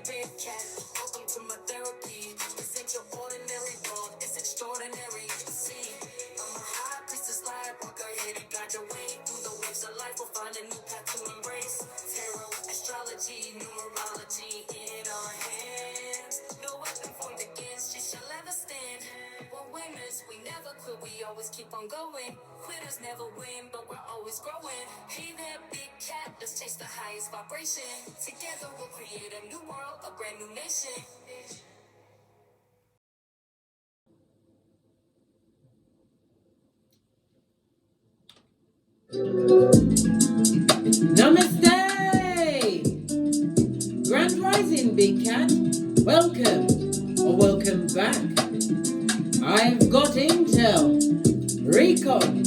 big cat. Welcome to my therapy. This ain't your ordinary world, it's extraordinary. See, I'm a high priestess lightworker, here to guide your way through the waves of life. We'll find a new path to embrace. Tarot, astrology, numerology in our hands. No weapon formed against you shall ever stand. We're winners, we never quit, we always keep on going. Quitters never win, but we're always growing. Hey there, big cat, let's chase the highest vibration. Together we'll create a new world, a brand new nation. Namaste! Grand Rising, Big Cat. Welcome, or welcome back. I've got intel. Recon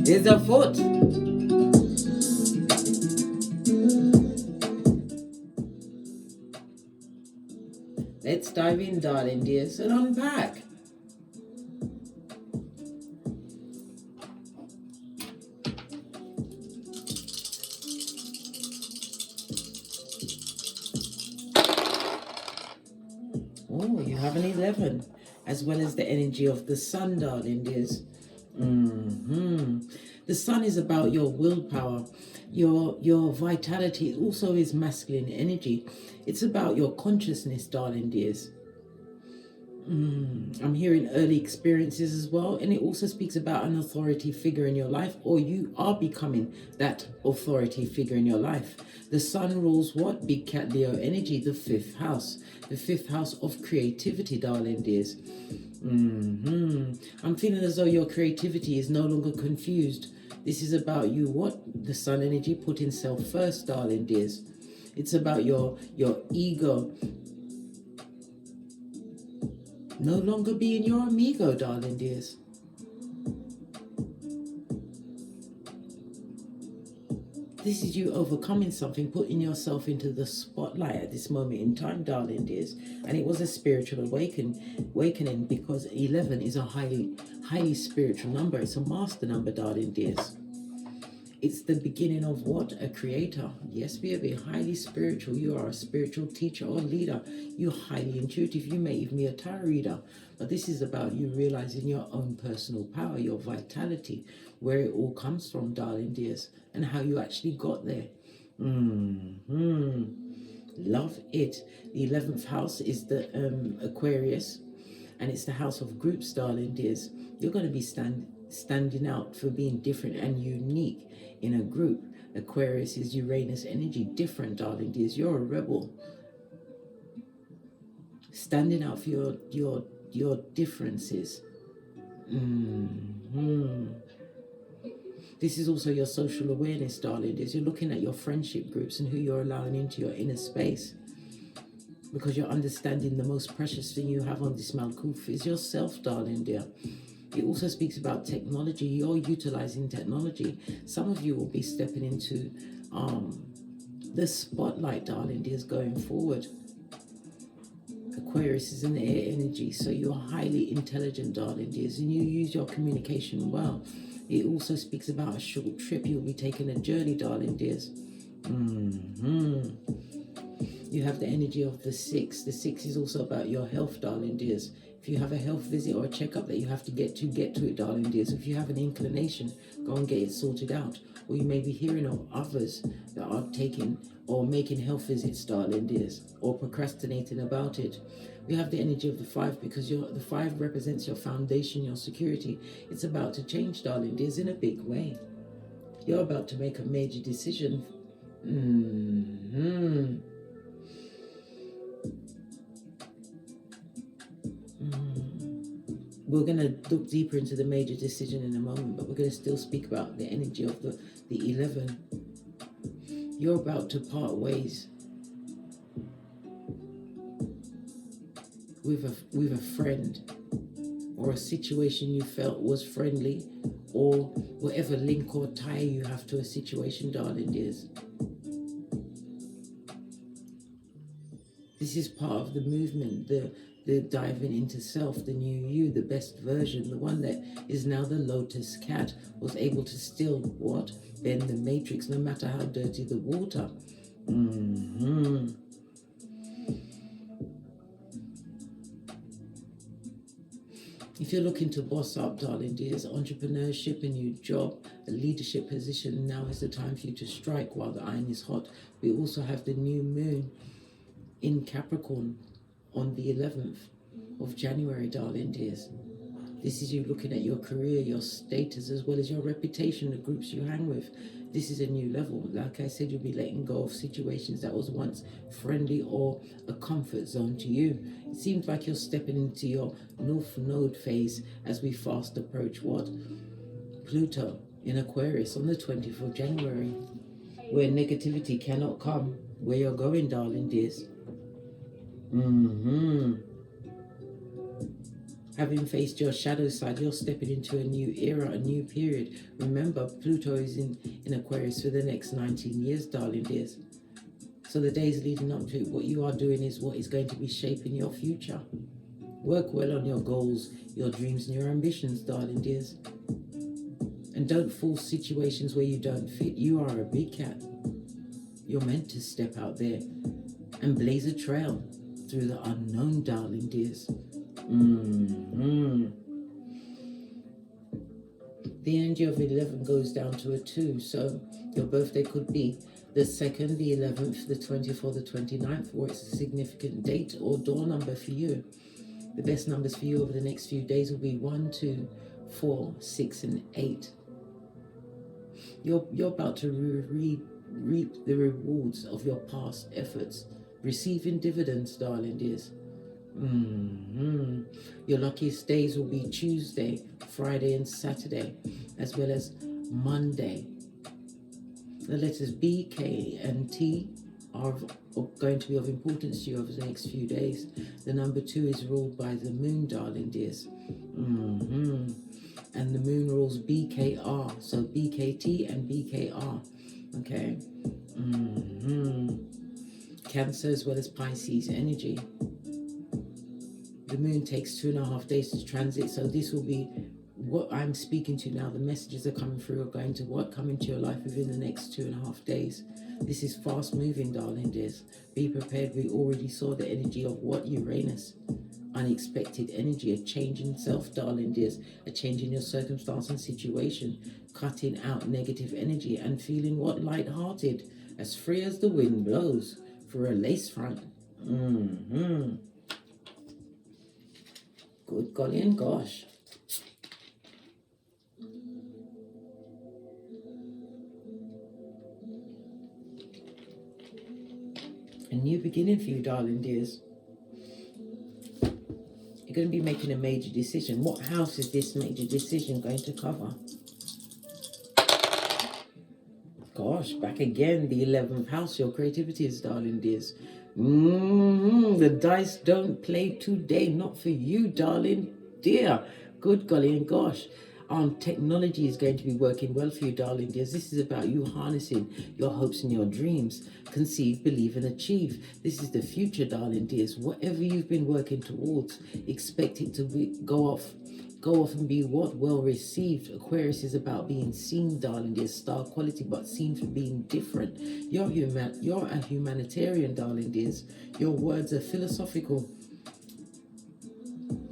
is afoot. Let's dive in, darling dears, and unpack. Oh, you have an 11, as well as the energy of the sun, darling dears. The sun is about your willpower, your vitality. It also is masculine energy. It's about your consciousness, darling dears. I'm hearing early experiences as well, and it also speaks about an authority figure in your life, or you are becoming that authority figure in your life. The sun rules what? Big Cat Leo energy, the 5th house. The 5th house of creativity, darling dears. I'm feeling as though your creativity is no longer confused. This is about you, what? The sun energy, putting self first, darling dears. It's about your ego no longer being your amigo, darling dears. This is you overcoming something, putting yourself into the spotlight at this moment in time, darling dears. And it was a spiritual awakening, because 11 is a highly spiritual number. It's a master number, darling dears. It's the beginning of what? A creator. Yes, baby, highly spiritual. You are a spiritual teacher or leader. You're highly intuitive. You may even be a tarot reader. But this is about you realizing your own personal power, your vitality, where it all comes from, darling dears, and how you actually got there. Love it. The 11th house is the Aquarius, and it's the house of groups, darling dears. You're going to be standing out for being different and unique in a group. Aquarius is Uranus energy, different, darling dears. You're a rebel, standing out for your differences. This is also your social awareness, darling dears. You're looking at your friendship groups and who you're allowing into your inner space, because you're understanding the most precious thing you have on this Malkuth is yourself, darling dear. It also speaks about technology. You're utilizing technology. Some of you will be stepping into the spotlight, darling dears, going forward. Aquarius is in the air energy, so you're highly intelligent, darling dears, and you use your communication well. It also speaks about a short trip. You'll be taking a journey, darling dears. You have the energy of the 6. The 6 is also about your health, darling dears. If you have a health visit or a checkup that you have to get to it, darling dears. If you have an inclination, go and get it sorted out. Or you may be hearing of others that are taking or making health visits, darling dears, or procrastinating about it. We have the energy of the 5, because the 5 represents your foundation, your security. It's about to change, darling dears, in a big way. You're about to make a major decision. We're going to look deeper into the major decision in a moment, but we're going to still speak about the energy of the 11. You're about to part ways with a friend, or a situation you felt was friendly, or whatever link or tie you have to a situation, darling dears. This is part of the movement, the diving into self, the new you, the best version, the one that is now the lotus cat, was able to still, what? Bend the matrix, no matter how dirty the water. If you're looking to boss up, darling dears, entrepreneurship, a new job, a leadership position, now is the time for you to strike while the iron is hot. We also have the new moon in Capricorn on the 11th of January, darling dears. This is you looking at your career, your status, as well as your reputation, the groups you hang with. This is a new level. Like I said, you'll be letting go of situations that was once friendly or a comfort zone to you. It seems like you're stepping into your North Node phase as we fast approach what? Pluto in Aquarius on the 20th of January, where negativity cannot come where you're going, darling dears. Having faced your shadow side, you're stepping into a new era, a new period. Remember, Pluto is in Aquarius for the next 19 years, darling dears. So the days leading up to it, what you are doing is what is going to be shaping your future. Work well on your goals, your dreams, and your ambitions, darling dears. And don't force situations where you don't fit. You are a big cat. You're meant to step out there and blaze a trail through the unknown, darling dears. The energy of 11 goes down to a 2, so your birthday could be the 2nd, the 11th, the 20th, or the 29th, or it's a significant date or door number for you. The best numbers for you over the next few days will be 1, 2, 4, 6, and 8. You're about to reap the rewards of your past efforts, receiving dividends, darling dears. Your luckiest days will be Tuesday, Friday, and Saturday, as well as Monday. The letters B, K, and T are going to be of importance to you over the next few days. The number 2 is ruled by the moon, darling dears. And the moon rules BKR, so BKT and BKR. Okay. Cancer as well as Pisces energy. The moon takes 2.5 days to transit, so this will be what I'm speaking to now. The messages are coming through are going to come into your life within the next 2.5 days. This is fast moving, darling dears. Be prepared. We already saw the energy of what? Uranus. Unexpected energy, a change in self, darling dears, a change in your circumstance and situation, cutting out negative energy and feeling what? Light-hearted, as free as the wind blows for a lace front. Good golly and gosh. A new beginning for you, darling dears. You're going to be making a major decision. What house is this major decision going to cover? Gosh, back again, the 11th house, your creativity is, darling dears. The dice don't play today, not for you, darling dear. Good golly and gosh. Technology is going to be working well for you, darling dears. This is about you harnessing your hopes and your dreams. Conceive, believe, and achieve. This is the future, darling dears. Whatever you've been working towards, expect it to go off and be what? Well received. Aquarius is about being seen, darling dear. Star quality, but seen for being different. You're a humanitarian, darling dears. Your words are philosophical.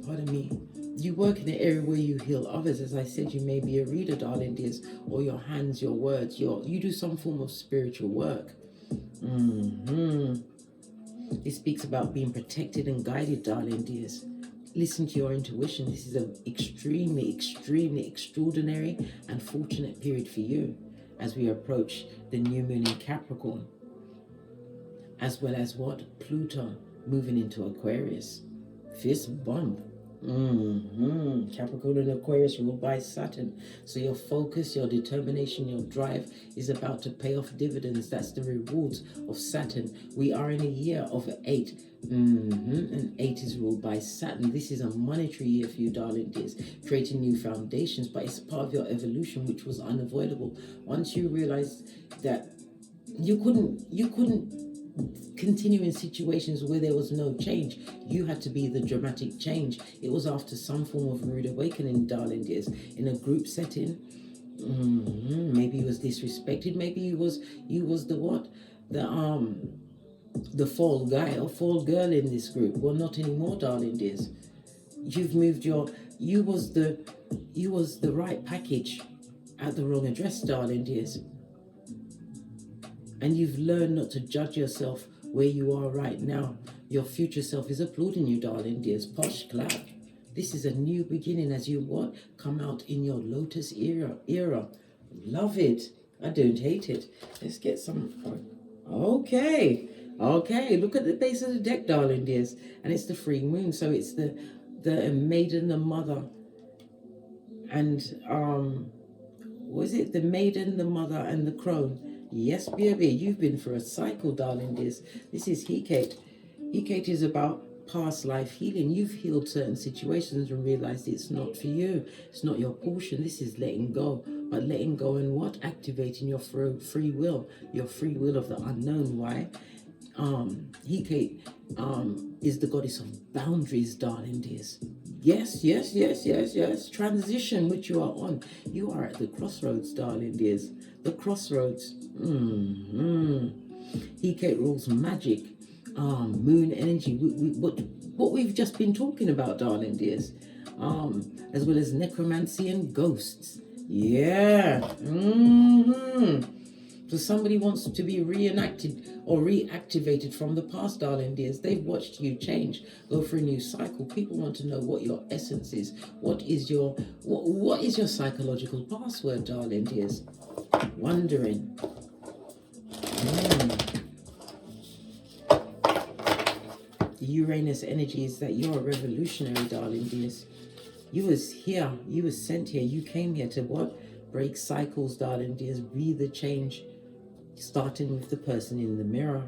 Pardon me. You work in an area where you heal others. As I said, you may be a reader, darling dears, or your hands, your words, you do some form of spiritual work. It speaks about being protected and guided, darling dears. Listen to your intuition. This is an extremely, extremely extraordinary and fortunate period for you as we approach the new moon in Capricorn, as well as what? Pluto moving into Aquarius. Fist bump. Capricorn and Aquarius ruled by Saturn. So your focus, your determination, your drive is about to pay off dividends. That's the rewards of Saturn. We are in a year of 8. And 8 is ruled by Saturn. This is a monetary year for you, darling dears, creating new foundations, but it's part of your evolution, which was unavoidable. Once you realized that you couldn't continue in situations where there was no change, you had to be the dramatic change. It was after some form of rude awakening, darling dears, in a group setting. Maybe you was disrespected. Maybe you was the what? The fall guy or fall girl in this group. Well, not anymore, darling dears. You've moved you was the right package at the wrong address, darling dears. And you've learned not to judge yourself where you are right now. Your future self is applauding you, darling dears. Posh clap. This is a new beginning as you what? Come out in your lotus era. Love it. I don't hate it. Let's get some. Okay. Look at the base of the deck, darling dears. And it's the free moon. So it's the maiden, the mother, and was it the maiden, the mother, and the crone? Yes, baby, you've been for a cycle, darling dears. This is HEYOKA. HEYOKA is about past life healing. You've healed certain situations and realized it's not for you. It's not your portion. This is letting go. But letting go and what? Activating your free will. Your free will of the unknown. Why? HEYOKA is the goddess of boundaries, darling dears. Yes. Transition which you are on. You are at the crossroads, darling dears. The crossroads. HEYOKA rules magic, moon energy. What we've just been talking about, darling dears. As well as necromancy and ghosts. Yeah. So somebody wants to be reenacted or reactivated from the past, darling dears. They've watched you change, go for a new cycle. People want to know what your essence is. What is your psychological password, darling dears? Wondering. The Uranus energy is that you're a revolutionary, darling dears. You was here. You was sent here. You came here to what? Break cycles, darling dears. Be the change. Starting with the person in the mirror.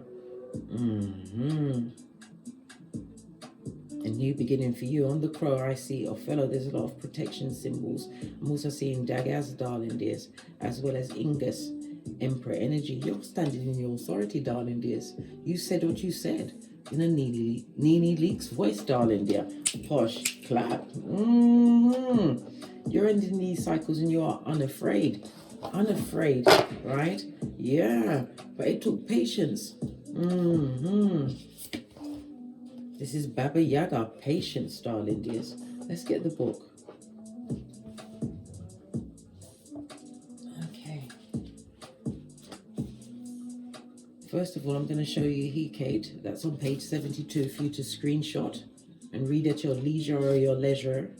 A new beginning for you. On the crow, I see Othello. There's a lot of protection symbols. I'm also seeing Daggaz, darling dears, as well as Ingus, Emperor energy. You're standing in your authority, darling dears. You said what you said in a Nene Leak's voice, darling dear. Posh clap. You're ending these cycles and you are unafraid. Unafraid, right? Yeah, but it took patience. This is Baba Yaga, patience, darling dears. Let's get the book. Okay. First of all, I'm going to show you HEYOKA. That's on page 72 for you to screenshot and read at your leisure or your leisure.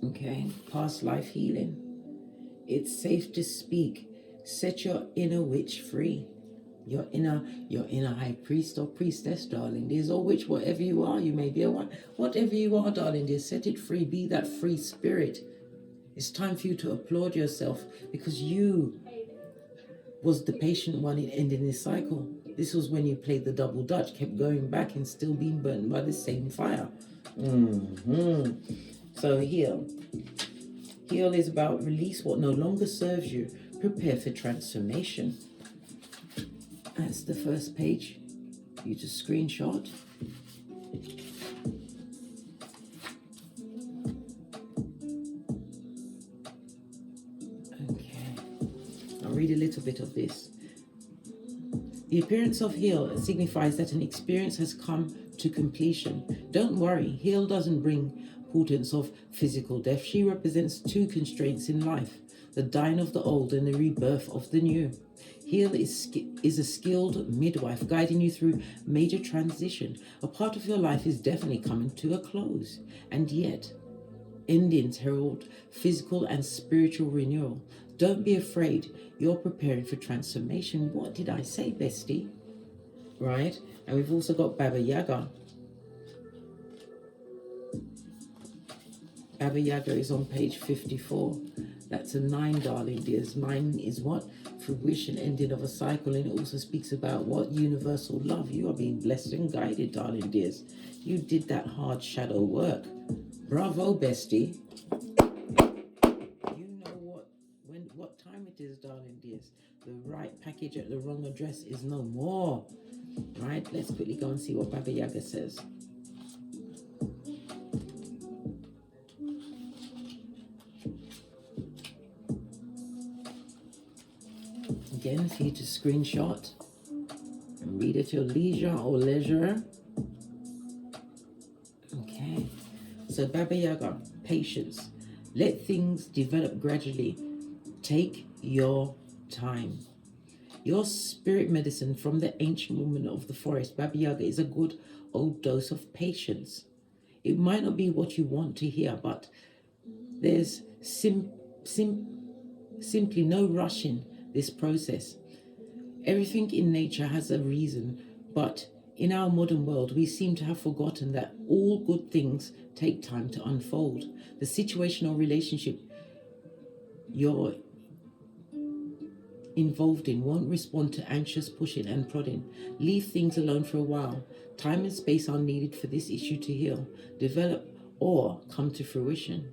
Okay, past life healing. It's safe to speak. Set your inner witch free. Your inner high priest or priestess, darling dears, or witch, whatever you are. You may be a one, whatever you are, darling dears. Set it free. Be that free spirit. It's time for you to applaud yourself because you was the patient one in ending this cycle. This was when you played the double dutch, kept going back and still being burnt by the same fire. So heal. Heal is about release what no longer serves you. Prepare for transformation. That's the first page. You just screenshot. Okay. I'll read a little bit of this. The appearance of heal signifies that an experience has come to completion. Don't worry, heal doesn't bring portents of physical death. She represents two constraints in life, the dying of the old and the rebirth of the new. Heal is a skilled midwife guiding you through major transition. A part of your life is definitely coming to a close, and yet endings herald physical and spiritual renewal. Don't be afraid. You're preparing for transformation. What did I say, bestie? Right? And we've also got Baba Yaga. Baba Yaga is on page 54. That's a 9, darling dears. 9 is what? Fruition, ending of a cycle. And it also speaks about what? Universal love. You are being blessed and guided, darling dears. You did that hard shadow work. Bravo, bestie. You know what time it is, darling dears. The right package at the wrong address is no more. Right? Let's quickly go and see what Baba Yaga says. again for you to screenshot and read at your leisure or leisure. Okay. So Baba Yaga, patience. Let things develop gradually. Take your time. Your spirit medicine from the ancient woman of the forest, Baba Yaga, is a good old dose of patience. It might not be what you want to hear, but there's simply no rush in this process. Everything in nature has a reason, but in our modern world, we seem to have forgotten that all good things take time to unfold. The situation or relationship you're involved in won't respond to anxious pushing and prodding. Leave things alone for a while. Time and space are needed for this issue to heal, develop, or come to fruition.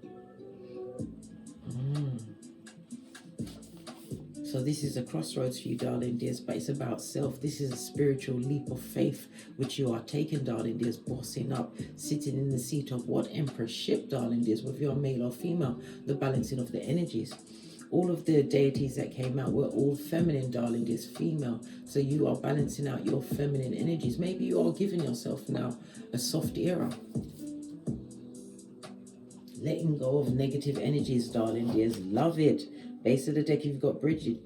So this is a crossroads for you, darling dears, but it's about self. This is a spiritual leap of faith which you are taking, darling dears, bossing up, sitting in the seat of what emperorship, darling dears, whether you're male or female, the balancing of the energies. All of the deities that came out were all feminine, darling dears, female. So you are balancing out your feminine energies. Maybe you are giving yourself now a soft era. Letting go of negative energies, darling dears. Love it. Base of the deck, you've got Bridget.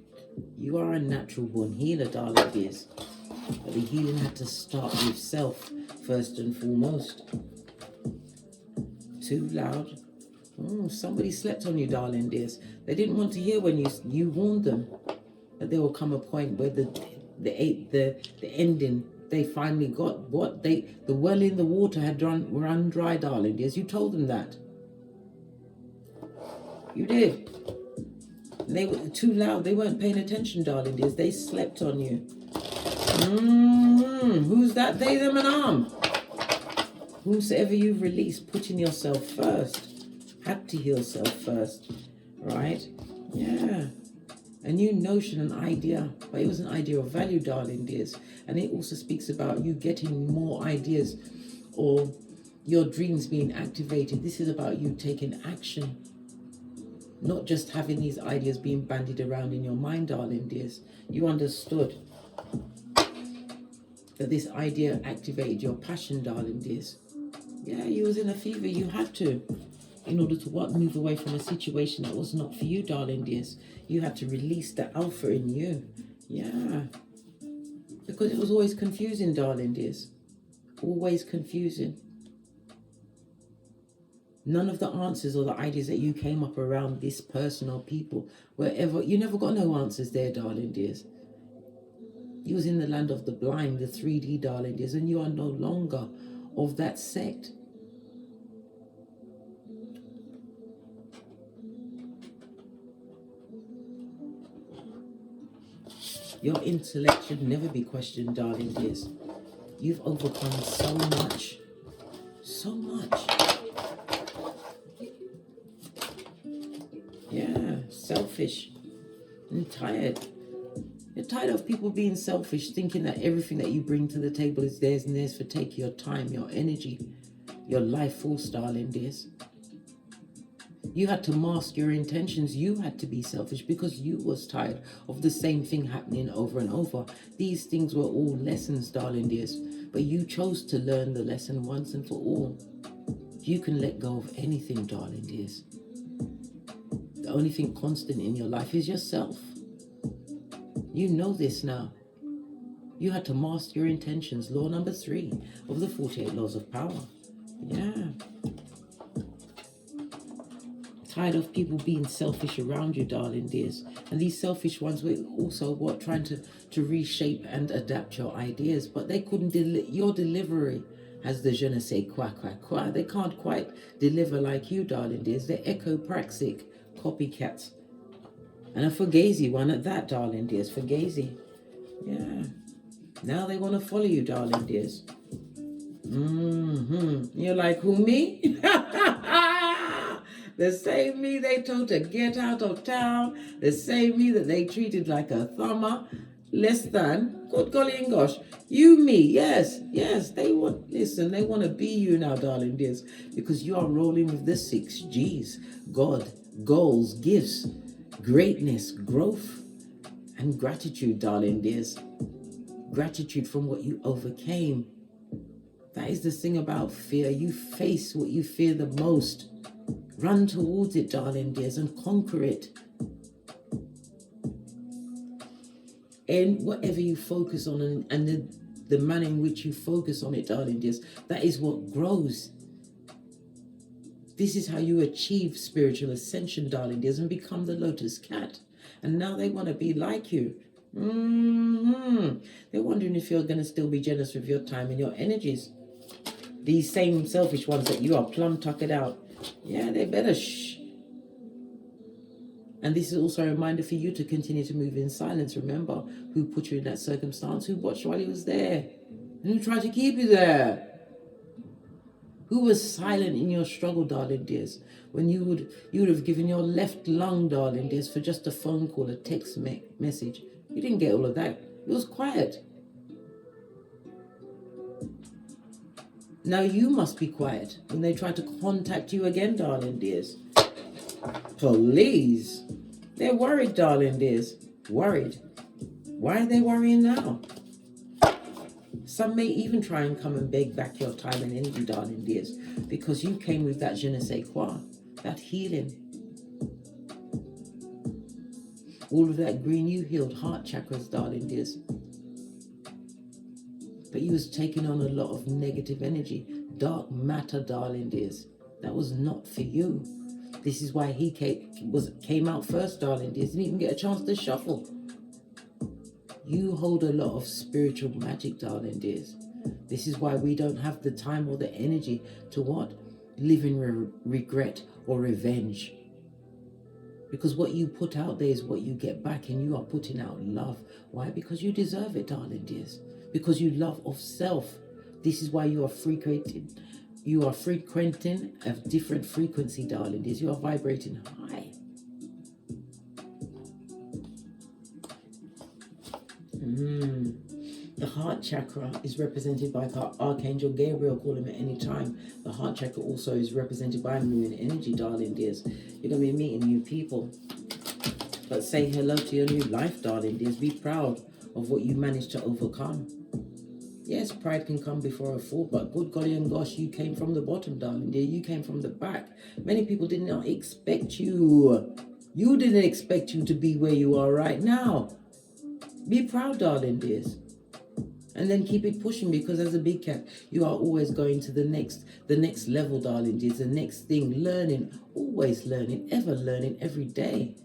You are a natural born healer, darling dears. But the healing had to start with self, first and foremost. Too loud. Somebody slept on you, darling dears. They didn't want to hear when you warned them that there will come a point where the ending, they finally got what the well in the water had run dry, darling dears. You told them that. You did. And they were too loud. They weren't paying attention, darling dears. They slept on you. Who's that? They, them, and arm. Whomsoever you've released, putting yourself first. Had to heal self first, right? Yeah. A new notion, an idea, but it was an idea of value, darling dears. And it also speaks about you getting more ideas or your dreams being activated. This is about you taking action, not just having these ideas being bandied around in your mind, darling dears. You understood that this idea activated your passion, darling dears. Yeah, you was in a fever. You had to. In order to move away from a situation that was not for you, darling dears. You had to release the alpha in you. Yeah. Because it was always confusing, darling dears. Always confusing. None of the answers or the ideas that you came up around this person or people, wherever, you never got no answers there, darling dears. You was in the land of the blind, the 3D, darling dears, and you are no longer of that sect. Your intellect should never be questioned, darling dears. You've overcome so much. So much. Yeah, selfish and tired. You're tired of people being selfish, thinking that everything that you bring to the table is theirs and theirs for take your time, your energy, your life force, darling dears. You had to mask your intentions. You had to be selfish because you was tired of the same thing happening over and over. These things were all lessons, darling dears. But you chose to learn the lesson once and for all. You can let go of anything, darling dears. The only thing constant in your life is yourself. You know this now. You had to mask your intentions. Law number 3 of the 48 laws of power. Yeah. Tired of people being selfish around you, darling dears. And these selfish ones were also trying to reshape and adapt your ideas, but they couldn't your delivery has the je ne sais quoi. They can't quite deliver like you, darling dears. They're echo-praxic copycats. And a fugazi one at that, darling dears. Fugazi. Yeah. Now they want to follow you, darling dears. You're like, who, me? The same me they told to get out of town. The same me that they treated like a thumber. Less than. Good golly and gosh. You, me. Yes. They want to be you now, darling dears. Because you are rolling with the 6 G's. God, goals, gifts, greatness, growth, And gratitude, darling dears. Gratitude from what you overcame. That is the thing about fear. You face what you fear the most. Run towards it, darling dears, and conquer it. And whatever you focus on, and the manner in which you focus on it, darling dears, that is what grows. This is how you achieve spiritual ascension, darling dears, and become the lotus cat. And now they want to be like you. They're wondering if you're going to still be generous with your time and your energies. These same selfish ones that you are plumb tuckered out. Yeah, they better shh. And this is also a reminder for you to continue to move in silence. Remember who put you in that circumstance, who watched while he was there, and who tried to keep you there. Who was silent in your struggle, darling dears, when you would have given your left lung, darling dears, for just a phone call, a text message. You didn't get all of that. It was quiet. Now you must be quiet when they try to contact you again, darling dears. Please. They're worried, darling dears. Worried. Why are they worrying now? Some may even try and come and beg back your time and energy, darling dears, because you came with that je ne sais quoi, that healing. All of that green, you healed heart chakras, darling dears. But you was taking on a lot of negative energy, dark matter, darling dears. That was not for you. This is why he came out first, darling dears. Didn't even get a chance to shuffle. You hold a lot of spiritual magic, darling dears. This is why we don't have the time or the energy to what? Live in regret or revenge. Because what you put out there is what you get back, and you are putting out love. Why? Because you deserve it, darling dears. Because you love of self. This is why you are frequenting a different frequency, darling dears. You are vibrating high. The heart chakra is represented by Archangel Gabriel. Call him at any time. The heart chakra also is represented by moon energy, darling dears. You're going to be meeting new people. But say hello to your new life, darling dears. Be proud of what you managed to overcome. Yes, pride can come before a fall, but good golly and gosh, you came from the bottom, darling dear. You came from the back. Many people did not expect you. You didn't expect you to be where you are right now. Be proud, darling dears. And then keep it pushing, because as a big cat, you are always going to the next level, darling dears, the next thing, learning, always learning, ever learning every day.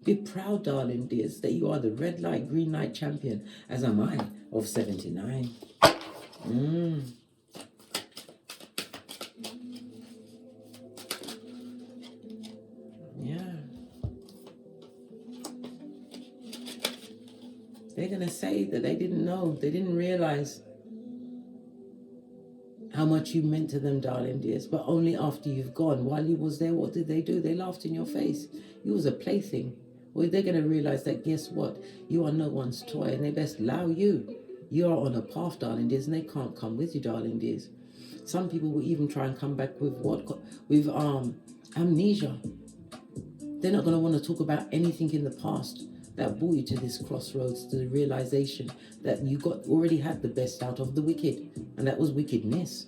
Be proud, darling dears, that you are the red light, green light champion, as am I, of 79. Yeah. They're going to say that they didn't know, they didn't realize how much you meant to them, darling dears, but only after you've gone. While you was there, what did they do? They laughed in your face. You was a plaything. Well, they're going to realize that, guess what? You are no one's toy, and they best allow you. You are on a path, darling dears, and they can't come with you, darling dears. Some people will even try and come back with what? With amnesia. They're not going to want to talk about anything in the past that brought you to this crossroads, to the realization that you already had the best out of the wicked, and that was wickedness.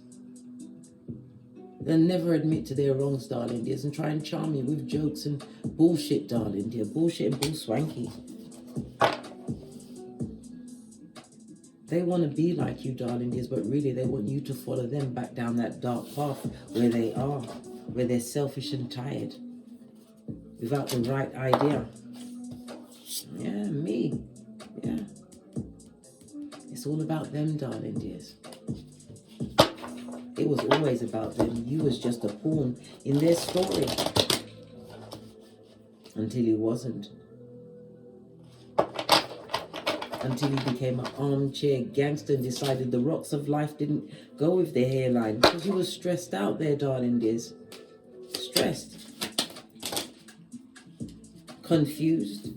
They'll never admit to their wrongs, darling dears, and try and charm you with jokes and bullshit, darling dear. Bullshit and bull swanky. They want to be like you, darling dears, but really they want you to follow them back down that dark path where they are, where they're selfish and tired, without the right idea. Yeah, me. Yeah. It's all about them, darling dears. It was always about them. You was just a pawn in their story. Until you wasn't. Until you became an armchair gangster and decided the rocks of life didn't go with their hairline. Because you were stressed out there, darling dears. Stressed. Confused.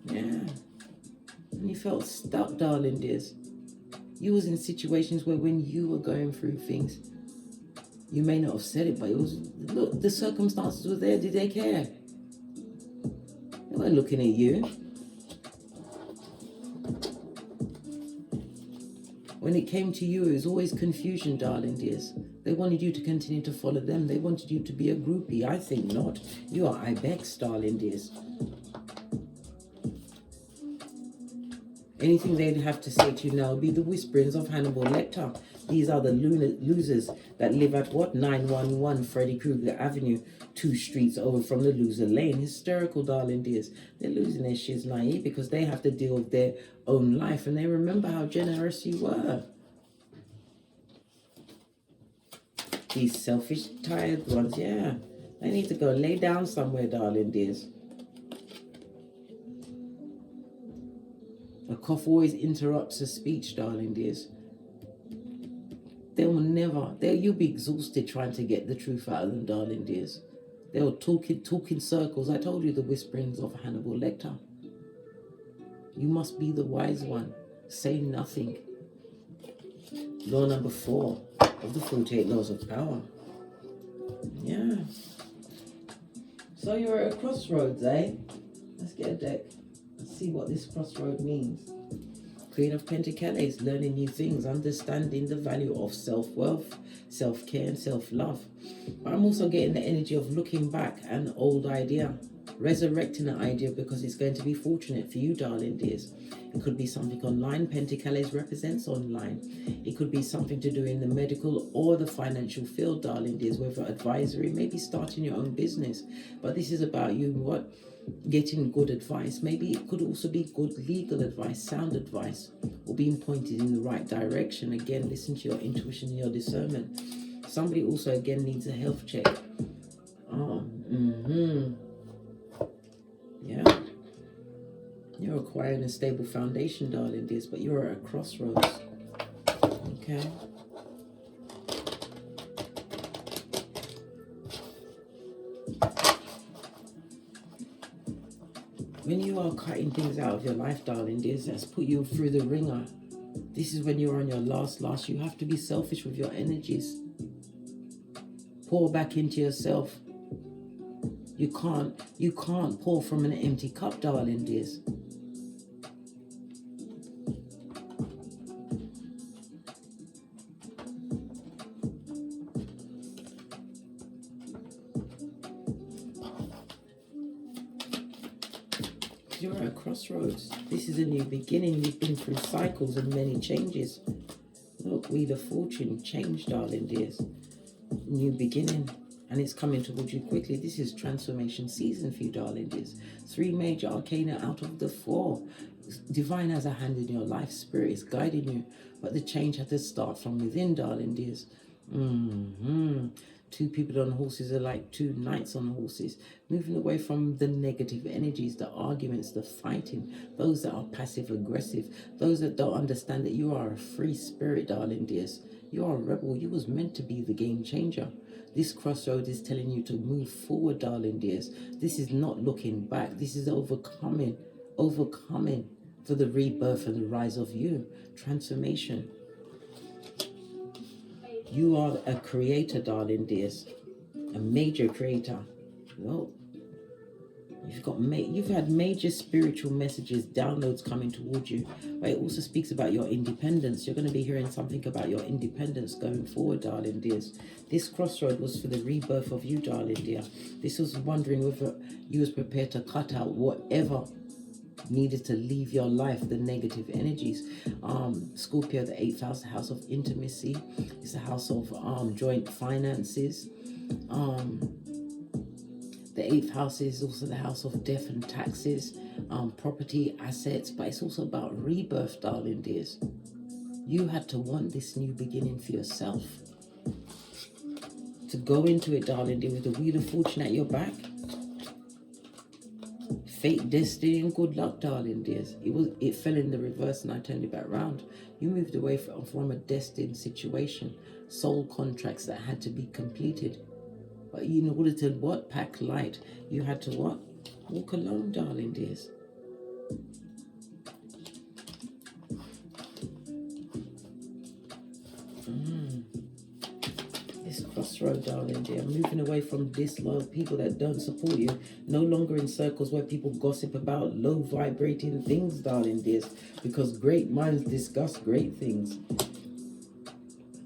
Yeah. And you felt stuck, darling dears. You was in situations where when you were going through things, You may not have said it, but it was, look, the circumstances were there. Did they care? They weren't looking at you. When it came to you, it was always confusion, darling dears. They wanted you to continue to follow them. They wanted you to be a groupie. I think not. You are ibex, darling dears. Anything they'd have to say to you now would be the whisperings of Hannibal Lecter. These are the losers that live at what? 911 Freddy Krueger Avenue, 2 streets over from the loser lane. Hysterical, darling dears. They're losing their shiz naive because they have to deal with their own life and they remember how generous you were. These selfish, tired ones, yeah. They need to go lay down somewhere, darling dears. A cough always interrupts a speech, darling dears. They will never, you'll be exhausted trying to get the truth out of them, darling dears. They'll talk in circles. I told you the whisperings of Hannibal Lecter. You must be the wise one. Say nothing. Law number 4 of the 48 laws of power. Yeah. So you're at a crossroads, eh? Let's get a deck. Let's see what this crossroad means. Queen of Pentacles, learning new things, understanding the value of self-worth, self-care and self-love. But I'm also getting the energy of looking back at an old idea, resurrecting an idea because it's going to be fortunate for you, darling dears. It could be something online. Pentacles represents online. It could be something to do in the medical or the financial field, darling dears, whether advisory, maybe starting your own business. But this is about you, what? Getting good advice. Maybe it could also be good legal advice, sound advice, or being pointed in the right direction. Again, listen to your intuition and your discernment. Somebody also again needs a health check. Yeah. You're acquiring a stable foundation, darling dears, but you're at a crossroads. Okay. When you are cutting things out of your life, darling dears, that's put you through the ringer. This is when you're on your last. You have to be selfish with your energies. Pour back into yourself. You can't pour from an empty cup, darling dears. You're at a crossroads. This is a new beginning. You've been through cycles and many changes. Look, Wheel of Fortune, change, darling dears. New beginning. And it's coming towards you quickly. This is transformation season for you, darling dears. 3 major arcana out of the 4. Divine has a hand in your life. Spirit is guiding you. But the change had to start from within, darling dears. 2 people on horses are like 2 knights on horses, moving away from the negative energies, the arguments, the fighting, those that are passive aggressive, those that don't understand that you are a free spirit, darling dears. You are a rebel. You was meant to be the game changer. This crossroad is telling you to move forward, darling dears. This is not looking back. This is overcoming for the rebirth and the rise of you. Transformation. You are a creator, darling dears, a major creator. Well, you've had major spiritual messages, downloads coming towards you, but it also speaks about your independence. You're going to be hearing something about your independence going forward, darling dears. This crossroad was for the rebirth of you, darling dear. This was wondering whether you was prepared to cut out whatever needed to leave your life, the negative energies. Scorpio, the 8th house, the house of intimacy. It's the house of joint finances. The 8th house is also the house of death and taxes, property, assets, but it's also about rebirth, darling dears. You had to want this new beginning for yourself. To go into it, darling dear, with the Wheel of Fortune at your back. Fate, destiny, and good luck, darling dears. It fell in the reverse and I turned it back round. You moved away from a destined situation. Soul contracts that had to be completed. But in order to what? Pack light. You had to what? Walk alone, darling dears. This crossroad, darling dear. Moving away from disloyal people that don't support you. No longer in circles where people gossip about low vibrating things, darling dears. Because great minds discuss great things.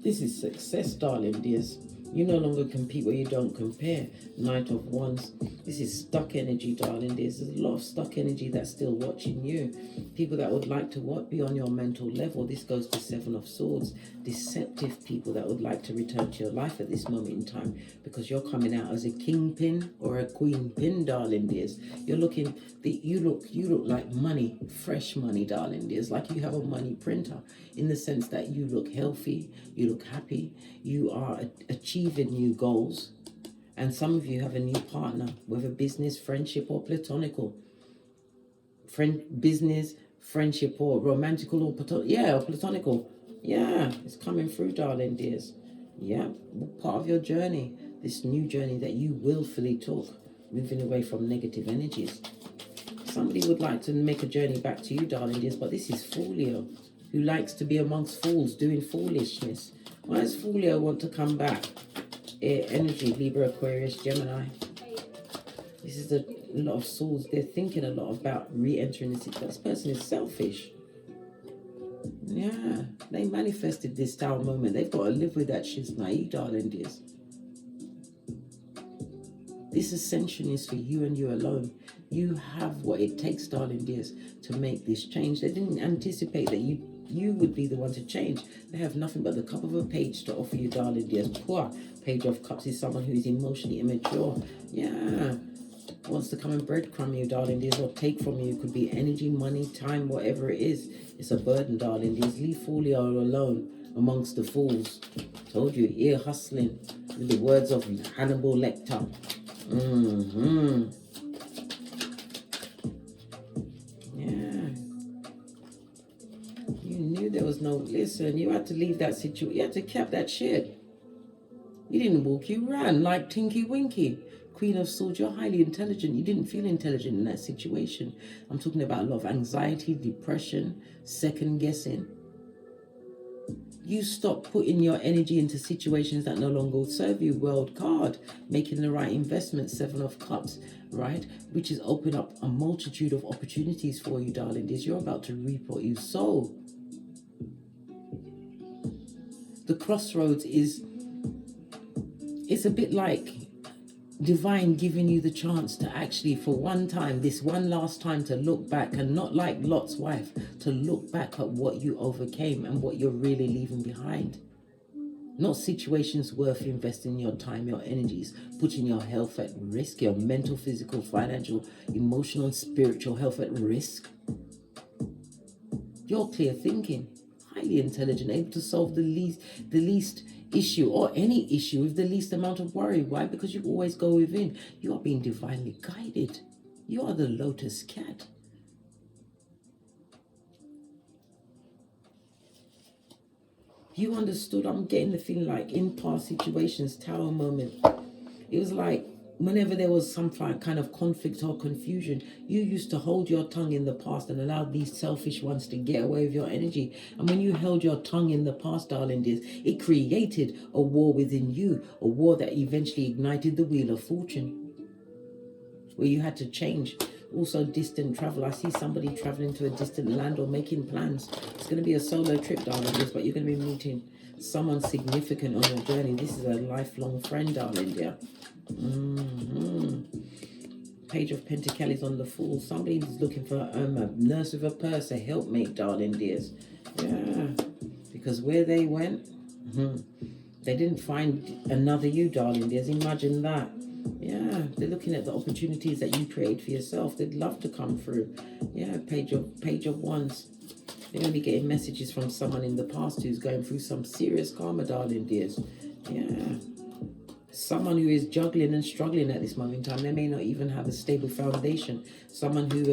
This is success, darling dears. You no longer compete where you don't compare. Knight of Wands. This is stuck energy, darling. There's a lot of stuck energy that's still watching you. People that would like to what? Be on your mental level. This goes to Seven of Swords. Deceptive people that would like to return to your life at this moment in time. Because you're coming out as a kingpin or a queen pin, darling dears. You're looking, you look like money, fresh money, darling dears. Like you have a money printer. In the sense that you look healthy, you look happy, you are achieving new goals, and some of you have a new partner, whether business, friendship, or platonical. Business, friendship, or romantical, or platonical. Yeah, it's coming through, darling dears. Yeah, part of your journey, this new journey that you willfully took, moving away from negative energies. Somebody would like to make a journey back to you, darling dears, but this is Folio, who likes to be amongst fools, doing foolishness. Why does Folio want to come back? Air energy, Libra, Aquarius, Gemini. This is a lot of souls. They're thinking a lot about re-entering this person is selfish. Yeah, they manifested this Tower moment. They've got to live with that shiznai, darling dears. This ascension is for you and you alone. You have what it takes, darling dears, to make this change. They didn't anticipate that you would be the one to change. They have nothing but the cup of a page to offer you, darling dears. Poor Page of Cups is someone who is emotionally immature. Yeah, wants to come and breadcrumb you, darling dears, or take from you. It could be energy, money, time, whatever it is. It's a burden, darling dears. Leave Folio alone amongst the fools. Told you, ear hustling with the words of Hannibal Lecter. Yeah. You knew there was no, listen, you had to leave that situation. You had to cap that shit. You didn't walk, you ran like Tinky Winky. Queen of Swords, you're highly intelligent. You didn't feel intelligent in that situation. I'm talking about a lot of anxiety, depression, second guessing. You stop putting your energy into situations that no longer serve you. World card, making the right investment, Seven of Cups, right? Which is open up a multitude of opportunities for you, darling. This you're about to reap what you sow. The crossroads is, it's a bit like divine giving you the chance to actually, for one time, this one last time, to look back, and not like Lot's wife, to look back at what you overcame and what you're really leaving behind. Not situations worth investing your time, your energies, putting your health at risk, your mental, physical, financial, emotional, and spiritual health at risk. You're clear thinking, highly intelligent, able to solve the least issue or any issue with the least amount of worry. Why? Because you always go within. You are being divinely guided. You are the lotus cat. You understood. I'm getting the feeling like in past situations, Tower moment, it was like whenever there was some kind of conflict or confusion, you used to hold your tongue in the past and allow these selfish ones to get away with your energy. And when you held your tongue in the past, darling dears, it created a war within you, a war that eventually ignited the wheel of fortune, where you had to change. Also, distant travel. I see somebody traveling to a distant land or making plans. It's going to be a solo trip, darling dears, but you're going to be meeting someone significant on your journey. This is a lifelong friend, darling dear. Page of Pentacles on the Fool. Somebody's looking for a nurse with a purse, a helpmate, darling dears. Yeah, because where they went, they didn't find another you, darling dears. Imagine that. Yeah, they're looking at the opportunities that you create for yourself. They'd love to come through. Yeah, Page of Wands. They're only getting messages from someone in the past who's going through some serious karma, darling dears. Yeah. Someone who is juggling and struggling at this moment in time. They may not even have a stable foundation. Someone who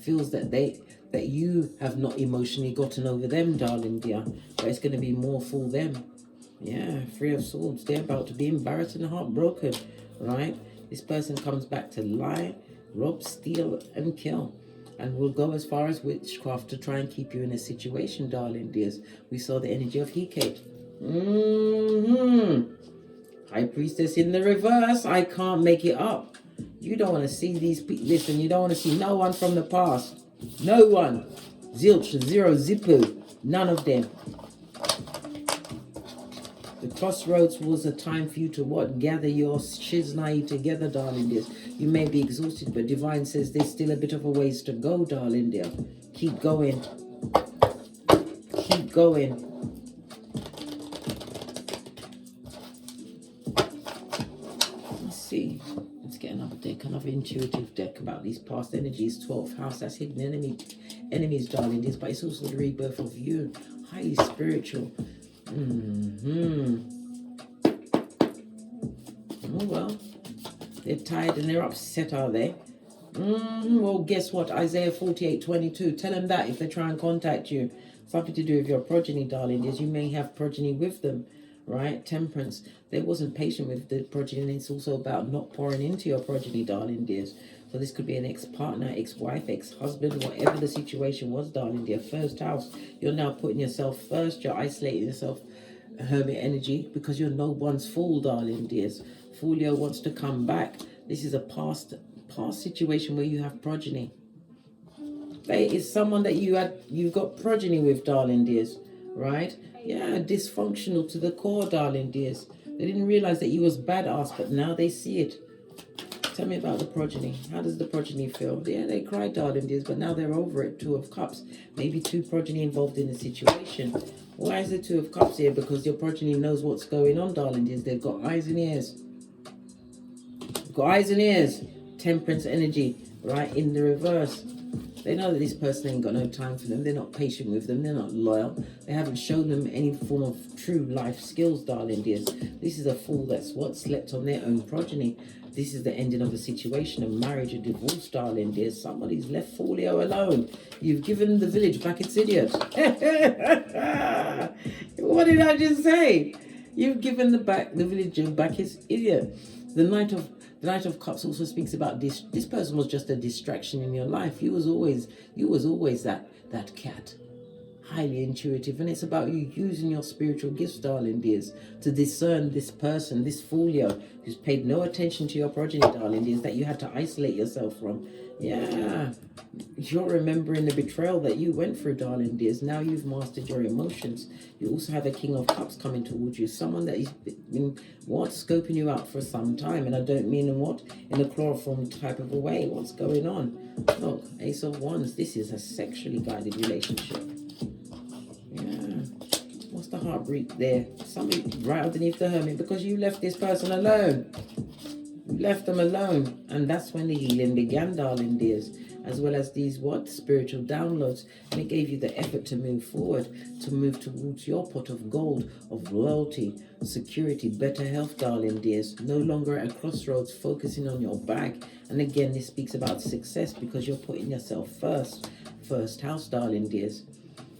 feels that you have not emotionally gotten over them, darling dear. But it's going to be more for them. Yeah, Three of Swords. They're about to be embarrassed and heartbroken, right? This person comes back to lie, rob, steal, and kill. And will go as far as witchcraft to try and keep you in a situation, darling dears. We saw the energy of Hecate. High Priestess in the reverse. I can't make it up. You don't want to see these people. Listen, you don't want to see no one from the past. No one. Zilch, zero, zippo. None of them. The crossroads was a time for you to what? Gather your shiznai together, darling dears. You may be exhausted, but Divine says there's still a bit of a ways to go, darling dear. Keep going. Keep going. Let's see. Let's get another deck, another intuitive deck about these past energies. 12th house, that's hidden enemies, darling dears, but it's also the rebirth of you. Highly spiritual. Oh well, they're tired and they're upset, are they? Well, guess what? Isaiah 48:22. Tell them that if they try and contact you. Something to do with your progeny, darling, is you may have progeny with them, right? Temperance. They wasn't patient with the progeny, and it's also about not pouring into your progeny, darling dears. So this could be an ex-partner, ex-wife, ex-husband, whatever the situation was, darling dear. First house, you're now putting yourself first. You're isolating yourself, hermit energy, because you're no one's fool, darling dears. Folio wants to come back. This is a past situation where you have progeny. It is someone that you've got progeny with, darling dears, right? Yeah, dysfunctional to the core, darling dears. They didn't realize that you was badass, but now they see it. Tell me about the progeny. How does the progeny feel? Yeah, they cried, darling dears, but now they're over it. 2 of Cups. Maybe 2 progeny involved in the situation. Why is the 2 of Cups here? Because your progeny knows what's going on, darling dears. They've got eyes and ears. Got eyes and ears. Temperance energy, right, in the reverse. They know that this person ain't got no time for them. They're not patient with them. They're not loyal. They haven't shown them any form of true life skills, darling dears. This is a fool that's what? Slept on their own progeny. This is the ending of a situation, a marriage, a divorce, darling dears. Somebody's left Folio alone. You've given the village back its idiot. What did I just say? You've given the village back its idiot. The Knight of Cups also speaks about this. This person was just a distraction in your life. You was always that cat. Highly intuitive, and it's about you using your spiritual gifts, darling dears, to discern this person, this folio, who's paid no attention to your progeny, darling dears, that you had to isolate yourself from. Yeah, you're remembering the betrayal that you went through, darling dears. Now you've mastered your emotions. You also have a King of Cups coming towards you, someone that has been scoping you out for some time, and I don't mean in a chloroform type of a way. What's going on? Look, Ace of Wands. This is a sexually guided relationship. Yeah. What's the heartbreak there? Somebody right underneath the Hermit, because you left this person alone. You left them alone. And that's when the healing began, darling dears. As well as these spiritual downloads. And it gave you the effort to move forward, to move towards your pot of gold, of loyalty, security, better health, darling dears. No longer at a crossroads, focusing on your bag. And again, this speaks about success because you're putting yourself first. First house, darling dears.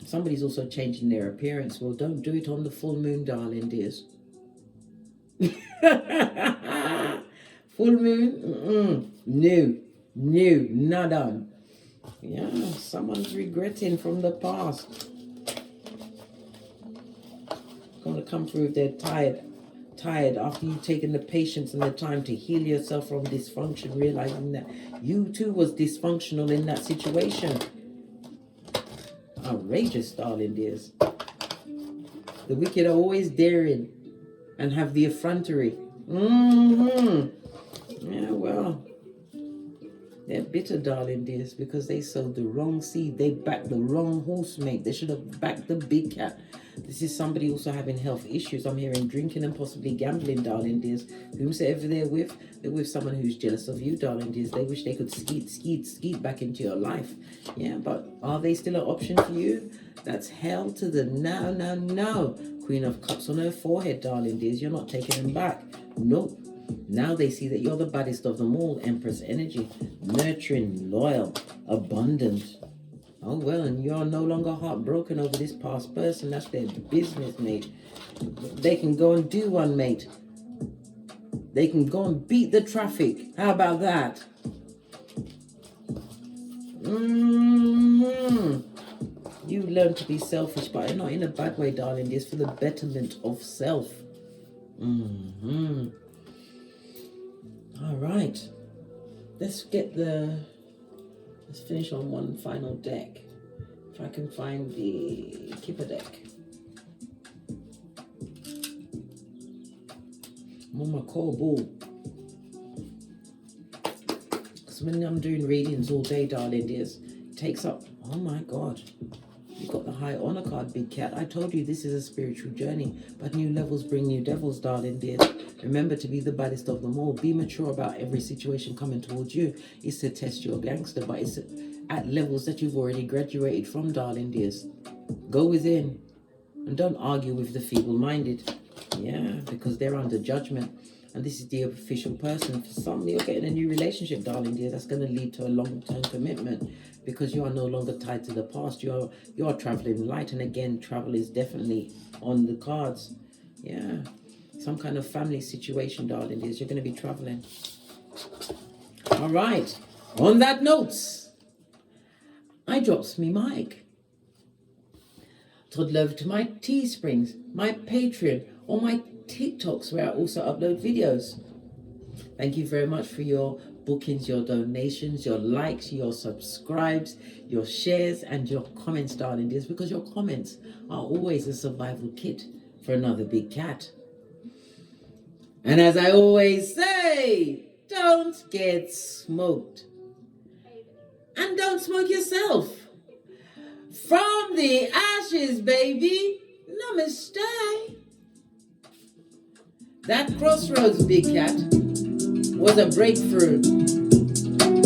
Somebody's also changing their appearance. Well, don't do it on the full moon, darling dears. Full moon? No, nada. Yeah, someone's regretting from the past. Gonna come through if they're tired after you've taken the patience and the time to heal yourself from dysfunction, realizing that you too was dysfunctional in that situation. Outrageous, darling dears. The wicked are always daring and have the effrontery. Yeah, well, they're bitter, darling dears, because they sowed the wrong seed. They backed the wrong horse, mate. They should have backed the big cat. This is somebody also having health issues. I'm hearing drinking and possibly gambling, darling dears. Whomsoever they're with someone who's jealous of you, darling dears. They wish they could skeet back into your life. Yeah, but are they still an option for you? That's hell to the no. Queen of Cups on her forehead, darling dears. You're not taking them back. Nope. Now they see that you're the baddest of them all. Empress energy. Nurturing, loyal, abundant. Oh, well, and you're no longer heartbroken over this past person. That's their business, mate. They can go and do one, mate. They can go and beat the traffic. How about that? You learn to be selfish, but not in a bad way, darling. It's for the betterment of self. All right. Let's finish on one final deck. If I can find the Kipper deck. I'm on my core ball. Because when I'm doing readings all day, darling dears, it takes up, oh my God. You've got the High Honor card, Big Cat. I told you this is a spiritual journey, but new levels bring new devils, darling dears. Remember to be the baddest of them all. Be mature about every situation coming towards you. It's to test your gangster, but it's at levels that you've already graduated from, darling dears. Go within and don't argue with the feeble-minded. Yeah, because they're under judgment. And this is the official person. For some, you're getting a new relationship, darling dear. That's going to lead to a long-term commitment because you are no longer tied to the past. You are traveling light. And again, travel is definitely on the cards. Yeah. Some kind of family situation, darling dears. You're going to be traveling. All right. On that note, I drops me mic. Toddle over to my Teesprings, my Patreon, or my TikToks where I also upload videos. Thank you very much for your bookings, your donations, your likes, your subscribes, your shares, and your comments, darling dears, because your comments are always a survival kit for another big cat. And as I always say, don't get smoked. And don't smoke yourself. From the ashes, baby, namaste. That crossroads, Big Cat, was a breakthrough.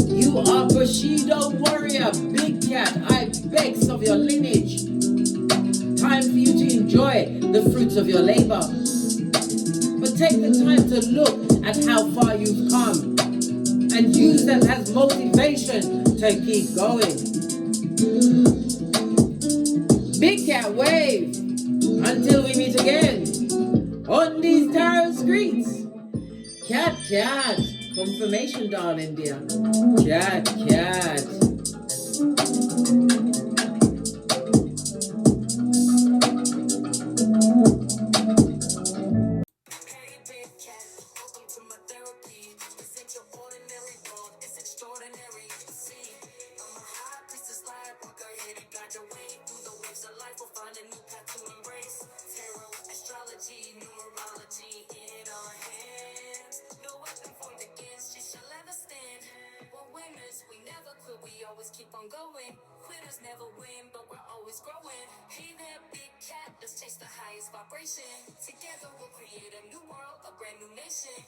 You are Bushido warrior, Big Cat. I beg of your lineage. Time for you to enjoy the fruits of your labor. But take the time to look at how far you've come and use that as motivation to keep going. Big Cat wave until we meet again on these tarot streets. Cat, cat, confirmation, darling dear. Cat, cat. Hey, big cat, welcome to my therapy. This ain't your ordinary world, it's extraordinary. See, I'm a high priestess lightworker, here to guide your way through the waves of life. We'll find a new path to embrace. Tarot, astrology, numerology in our hands. No weapon formed against you shall ever stand. We're winners, we never quit, we always keep on going. Quitters never win, but we're always growing. Hey there, big cat, let's chase the highest vibration. Together we'll create a new world, a brand new nation.